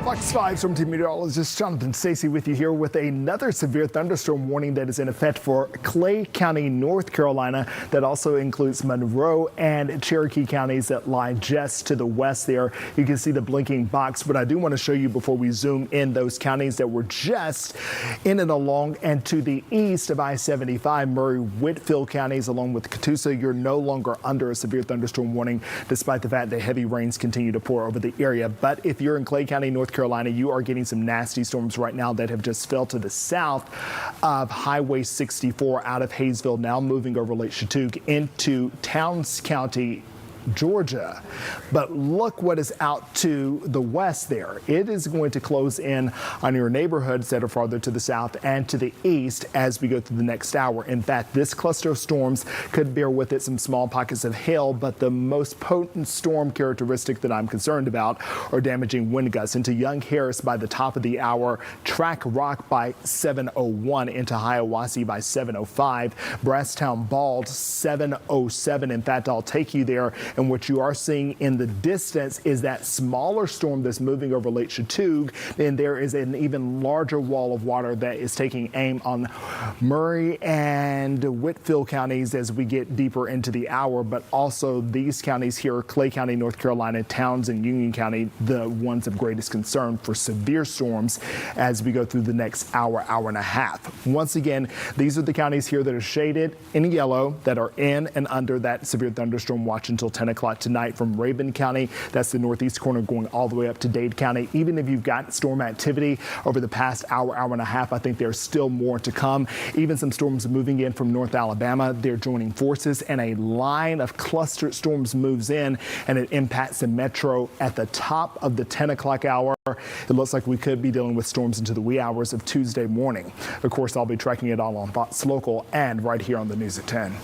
Fox 5 Storm Team Meteorologist Jonathan Stacey with you here with another severe thunderstorm warning that is in effect for Clay County, North Carolina. That also includes Monroe and Cherokee counties that lie just to the west there. You can see the blinking box, but I do want to show you before we zoom in those counties that were just in and along and to the east of I-75, Murray-Whitfield counties along with Catoosa. You're no longer under a severe thunderstorm warning despite the fact that heavy rains continue to pour over the area. But if you're in Clay County, North Carolina, you are getting some nasty storms right now that have just fell to the south of Highway 64 out of Hayesville, now moving over Lake Chattooga into Towns County, Georgia. But look what is out to the west there. It is going to close in on your neighborhoods that are farther to the south and to the east as we go through the next hour. In fact, this cluster of storms could bear with it some small pockets of hail, but the most potent storm characteristic that I'm concerned about are damaging wind gusts into Young Harris by the top of the hour, Track Rock by 7:01, into Hiawassee by 7:05, Brasstown Bald 7:07. In fact, I'll take you there. And what you are seeing in the distance is that smaller storm that's moving over Lake Chattooga. Then there is an even larger wall of water that is taking aim on Murray and Whitfield counties as we get deeper into the hour. But also these counties here, Clay County, North Carolina, Towns and Union County, the ones of greatest concern for severe storms as we go through the next hour, hour and a half. Once again, these are the counties here that are shaded in yellow that are in and under that severe thunderstorm watch until 10 o'clock tonight. From Rabun County, that's the northeast corner, going all the way up to Dade County. Even if you've got storm activity over the past hour, hour and a half, I think there's still more to come. Even some storms moving in from North Alabama. They're joining forces and a line of clustered storms moves in and it impacts the metro at the top of the 10 o'clock hour. It looks like we could be dealing with storms into the wee hours of Tuesday morning. Of course, I'll be tracking it all on Fox Local and right here on the News at 10.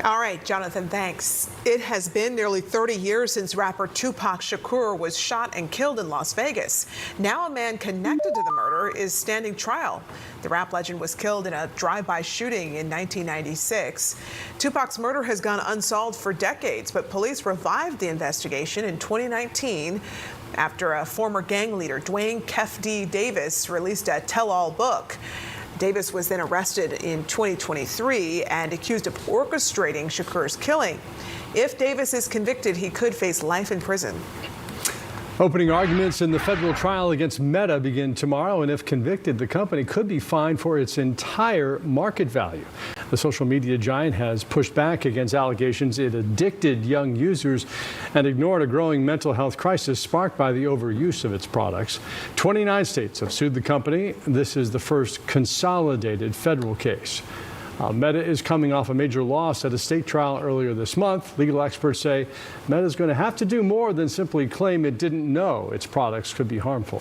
All right, Jonathan, thanks. It has been nearly 30 years since rapper Tupac Shakur was shot and killed in Las Vegas. Now a man connected to the murder is standing trial. The rap legend was killed in a drive-by shooting in 1996. Tupac's murder has gone unsolved for decades, but police revived the investigation in 2019 after a former gang leader, Dwayne Kef D. Davis, released a tell-all book. Davis was then arrested in 2023 and accused of orchestrating Shakur's killing. If Davis is convicted, he could face life in prison. Opening arguments in the federal trial against Meta begin tomorrow, and if convicted, the company could be fined for its entire market value. The social media giant has pushed back against allegations it addicted young users and ignored a growing mental health crisis sparked by the overuse of its products. 29 states have sued the company. This is the first consolidated federal case. Meta is coming off a major loss at a state trial earlier this month. Legal experts say Meta is going to have to do more than simply claim it didn't know its products could be harmful.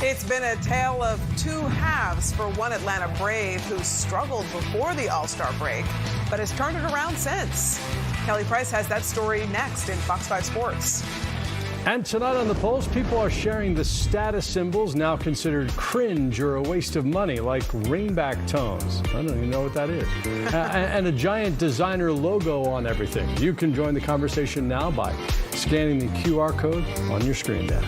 It's been a tale of two halves for one Atlanta Brave who struggled before the All-Star break, but has turned it around since. Kelly Price has that story next in Fox 5 Sports. And tonight on The Pulse, people are sharing the status symbols now considered cringe or a waste of money, like ringback tones. I don't even know what that is. And a giant designer logo on everything. You can join the conversation now by scanning the QR code on your screen there.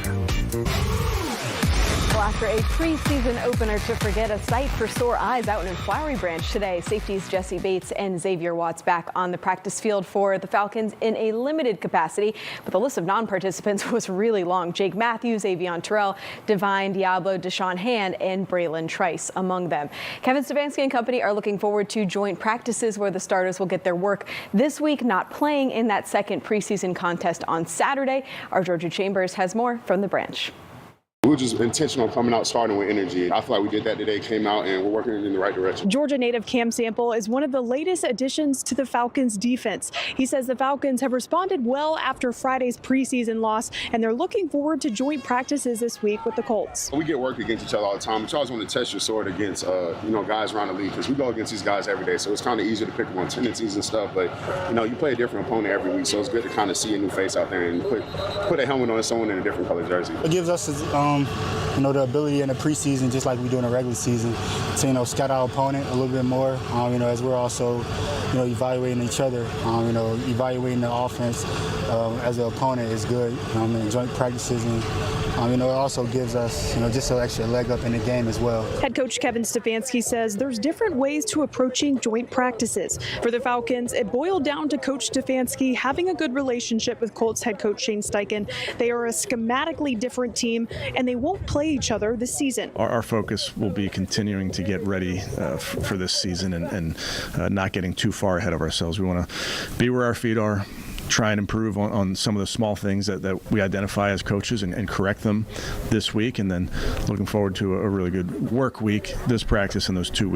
Well, after a preseason opener to forget, a sight for sore eyes out in Flowery Branch today. Safeties Jesse Bates and Xavier Watts back on the practice field for the Falcons in a limited capacity, but the list of non-participants was really long. Jake Matthews, Avion Terrell, Divine Diablo, Deshaun Hand, and Braylon Trice among them. Kevin Stefanski and company are looking forward to joint practices where the starters will get their work this week, not playing in that second preseason contest on Saturday. Our Georgia Chambers has more from the Branch. We were just intentional coming out, starting with energy. I feel like we did that today, came out, and we're working in the right direction. Georgia native Cam Sample is one of the latest additions to the Falcons defense. He says the Falcons have responded well after Friday's preseason loss, and they're looking forward to joint practices this week with the Colts. We get work against each other all the time, but you always want to test your sword against guys around the league, because we go against these guys every day, so it's kind of easier to pick up on tendencies and stuff, but you play a different opponent every week, so it's good to kind of see a new face out there and put a helmet on someone in a different color jersey. It gives us the ability in the preseason, just like we do in the regular season, to scout our opponent a little bit more. As we're also, evaluating each other. Evaluating the offense as an opponent is good. Joint practices and it also gives us, just an extra leg up in the game as well. Head coach Kevin Stefanski says there's different ways to approaching joint practices. For the Falcons, it boiled down to Coach Stefanski having a good relationship with Colts head coach Shane Steichen. They are a schematically different team, and they won't play each other this season. Our focus will be continuing to get ready for this season and not getting too far ahead of ourselves. We want to be where our feet are, try and improve on some of the small things that we identify as coaches and correct them this week, and then looking forward to a really good work week, this practice and those 2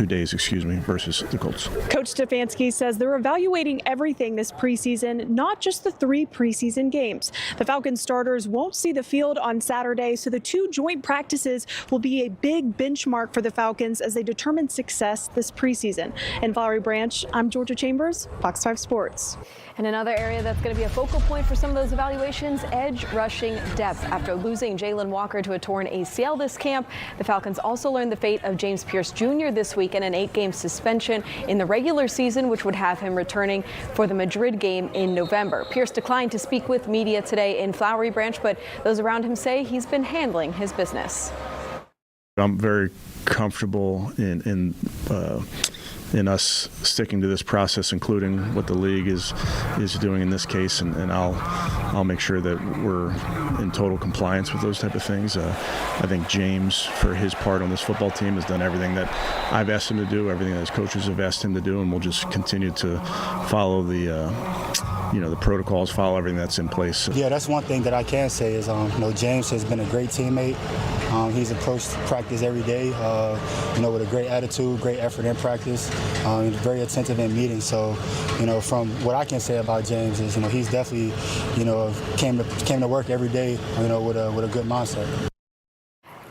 days, versus the Colts. Coach Stefanski says they're evaluating everything this preseason, not just the 3 preseason games. The Falcons starters won't see the field on Saturday, so the 2 joint practices will be a big benchmark for the Falcons as they determine success this preseason. In Flowery Branch, I'm Georgia Chambers, Fox 5 Sports. And another area that's going to be a focal point for some of those evaluations, edge rushing depth. After losing Jalen Walker to a torn ACL this camp, the Falcons also learned the fate of James Pierce Jr. this week in an 8-game suspension in the regular season, which would have him returning for the Madrid game in November. Pierce declined to speak with media today in Flowery Branch, but those around him say he's been handling his business. I'm very comfortable in us sticking to this process, including what the league is doing in this case, and I'll make sure that we're in total compliance with those type of things. I think James, for his part on this football team, has done everything that I've asked him to do, everything that his coaches have asked him to do, and we'll just continue to follow the protocols, follow everything that's in place. Yeah, that's one thing that I can say is, James has been a great teammate. He's approached practice every day, with a great attitude, great effort in practice. He's very attentive in meetings. So, from what I can say about James is, he's definitely, came to work every day, with a good mindset.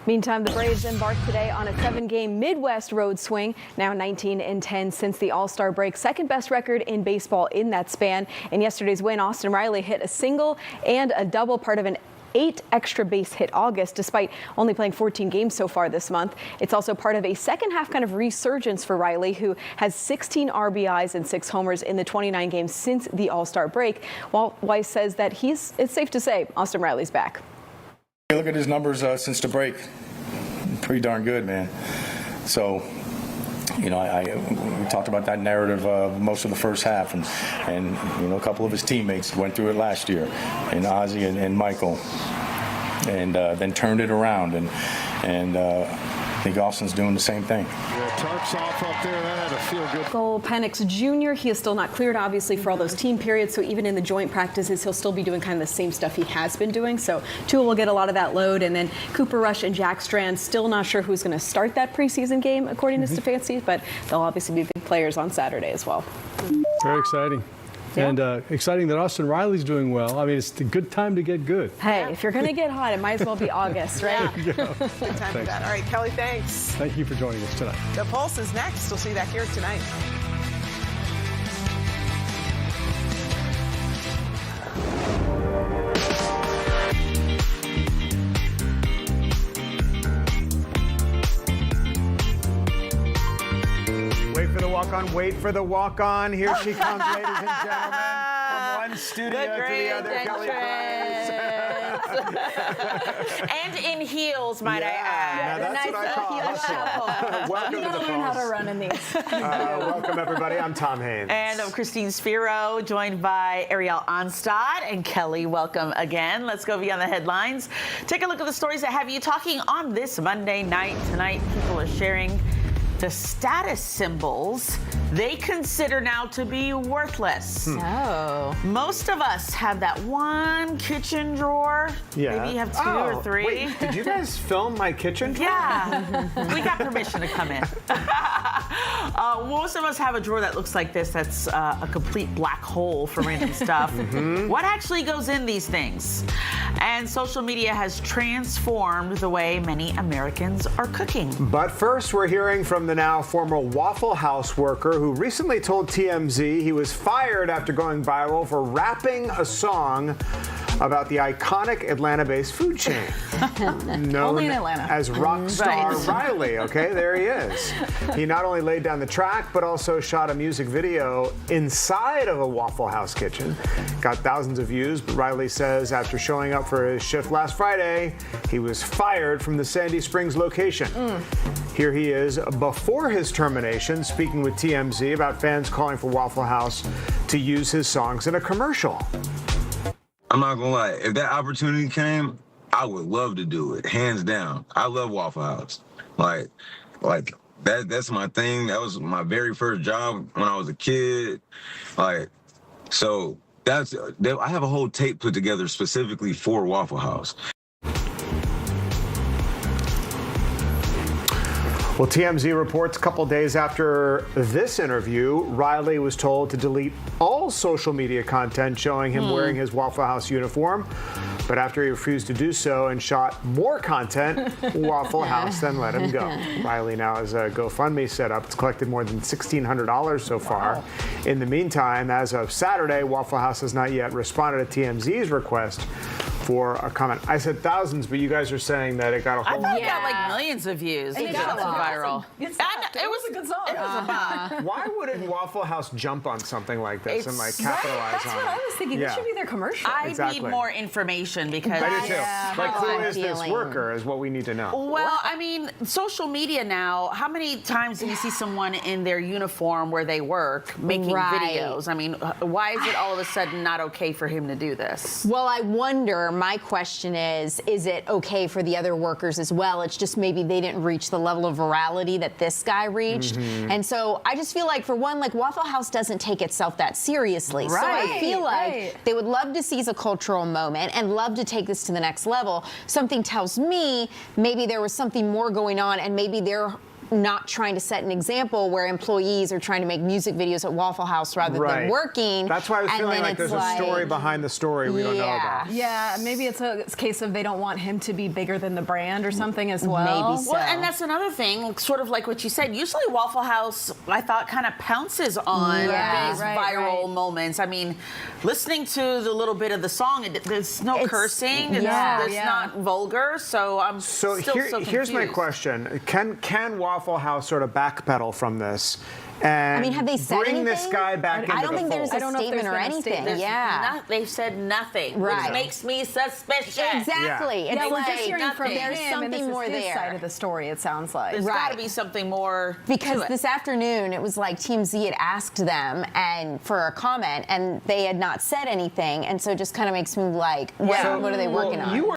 Meantime, the Braves embarked today on a 7-game Midwest road swing, now 19-10 since the All-Star break, second best record in baseball in that span. In yesterday's win, Austin Riley hit a single and a double, part of an 8 extra base hit August, despite only playing 14 games so far this month. It's also part of a second half kind of resurgence for Riley, who has 16 RBIs and 6 homers in the 29 games since the All-Star break. Walt Weiss says that it's safe to say Austin Riley's back. Look at his numbers since the break. Pretty darn good, man. So, we talked about that narrative most of the first half, and a couple of his teammates went through it last year, and Ozzie and Michael, and then turned it around, and I think Austin's doing the same thing. Tarps off up there. That had a feel-good goal. Penix Jr., he is still not cleared, obviously, for all those team periods. So even in the joint practices, he'll still be doing kind of the same stuff he has been doing. So Tua will get a lot of that load. And then Cooper Rush and Jack Strand, still not sure who's going to start that preseason game, according to Stefanski. But they'll obviously be big players on Saturday as well. Very exciting. Yeah. And exciting that Austin Riley's doing well. I mean, it's a good time to get good. Hey, if you're going to get hot, it might as well be August, right? Good time for that. All right, Kelly, thanks. Thank you for joining us tonight. The Pulse is next. We'll see you back here tonight. Wait for the walk-on. Here she comes, ladies and gentlemen. From one studio to the other, Kelly Price. And in heels, might I add. Now that's what I call. Welcome to the learn how to run in these. Welcome, everybody. I'm Tom Haines. And I'm Christine Spiro, joined by Ariel Onstad. And Kelly, welcome again. Let's go beyond the headlines. Take a look at the stories that have you talking on this Monday night. Tonight, people are sharing the status symbols they consider now to be worthless. Oh. Most of us have that one kitchen drawer. Yeah. Maybe you have 2 or 3. Wait, did you guys film my kitchen drawer? Yeah. We got permission to come in. Most of us have a drawer that looks like this. That's a complete black hole for random stuff. What actually goes in these things? And social media has transformed the way many Americans are cooking. But first, we're hearing from the now former Waffle House worker who recently told TMZ he was fired after going viral for rapping a song about the iconic Atlanta-based food chain known Only in Atlanta. as rock star Right. Riley. Okay, there he is. He not only laid down the track, but also shot a music video inside of a Waffle House kitchen. Got thousands of views, but Riley says after showing up for his shift last Friday, he was fired from the Sandy Springs location. Here he is before his termination, speaking with TMZ about fans calling for Waffle House to use his songs in a commercial. I'm not gonna lie, if that opportunity came, I would love to do it, hands down. I love Waffle House. Like that's my thing. That was my very first job when I was a kid. So I have a whole tape put together specifically for Waffle House. Well, TMZ reports a couple days after this interview, Riley was told to delete all social media content showing him wearing his Waffle House uniform. But after he refused to do so and shot more content, Waffle House then let him go. Riley now has a GoFundMe set up. It's collected more than $1,600 so far. In the meantime, as of Saturday, Waffle House has not yet responded to TMZ's request for a comment. I said thousands, but you guys are saying that it got a I whole thought it got like millions of views. It got viral. It was a good song. It was a bop. Why wouldn't Waffle House jump on something like this and like capitalize That's on what it? I was thinking. This should be their commercial. I Exactly. need more information because I do too. Like, who I'm is this feeling. worker is what we need to know. Well, I mean, social media now, how many times do you see someone in their uniform where they work making Right. videos? I mean, why is it all of a sudden not okay for him to do this? Well, I wonder, my question is it okay for the other workers as well? It's just maybe they didn't reach the level of virality that this guy reached. And so I just feel like, for one, like Waffle House doesn't take itself that seriously. So I feel like they would love to seize a cultural moment and love to take this to the next level. Something tells me maybe there was something more going on, and maybe they're not trying to set an example where employees are trying to make music videos at Waffle House rather than working. That's why I was and feeling then like it's there's a story behind the story we don't know about. Yeah, maybe it's a case of they don't want him to be bigger than the brand or something as well. Maybe so. Well, and that's another thing, sort of like what you said. Usually Waffle House, I thought, kind of pounces on these viral moments. I mean, listening to the little bit of the song, there's no cursing. It's not vulgar. So I'm still so confused. Here's my question. Can Waffle House sort of backpedal from this and I mean, have they said bring anything? this guy back into the I don't think there's fold? a statement or anything. They've said nothing, Right. which makes me suspicious. Exactly. Yeah, It's we're like just hearing from there's him, and this something is more his there. side of the story, it sounds like. There's got to be something more Because to it. this afternoon, it was like TMZ had asked them and for a comment, and they had not said anything, and so it just kind of makes me like, what are they working on?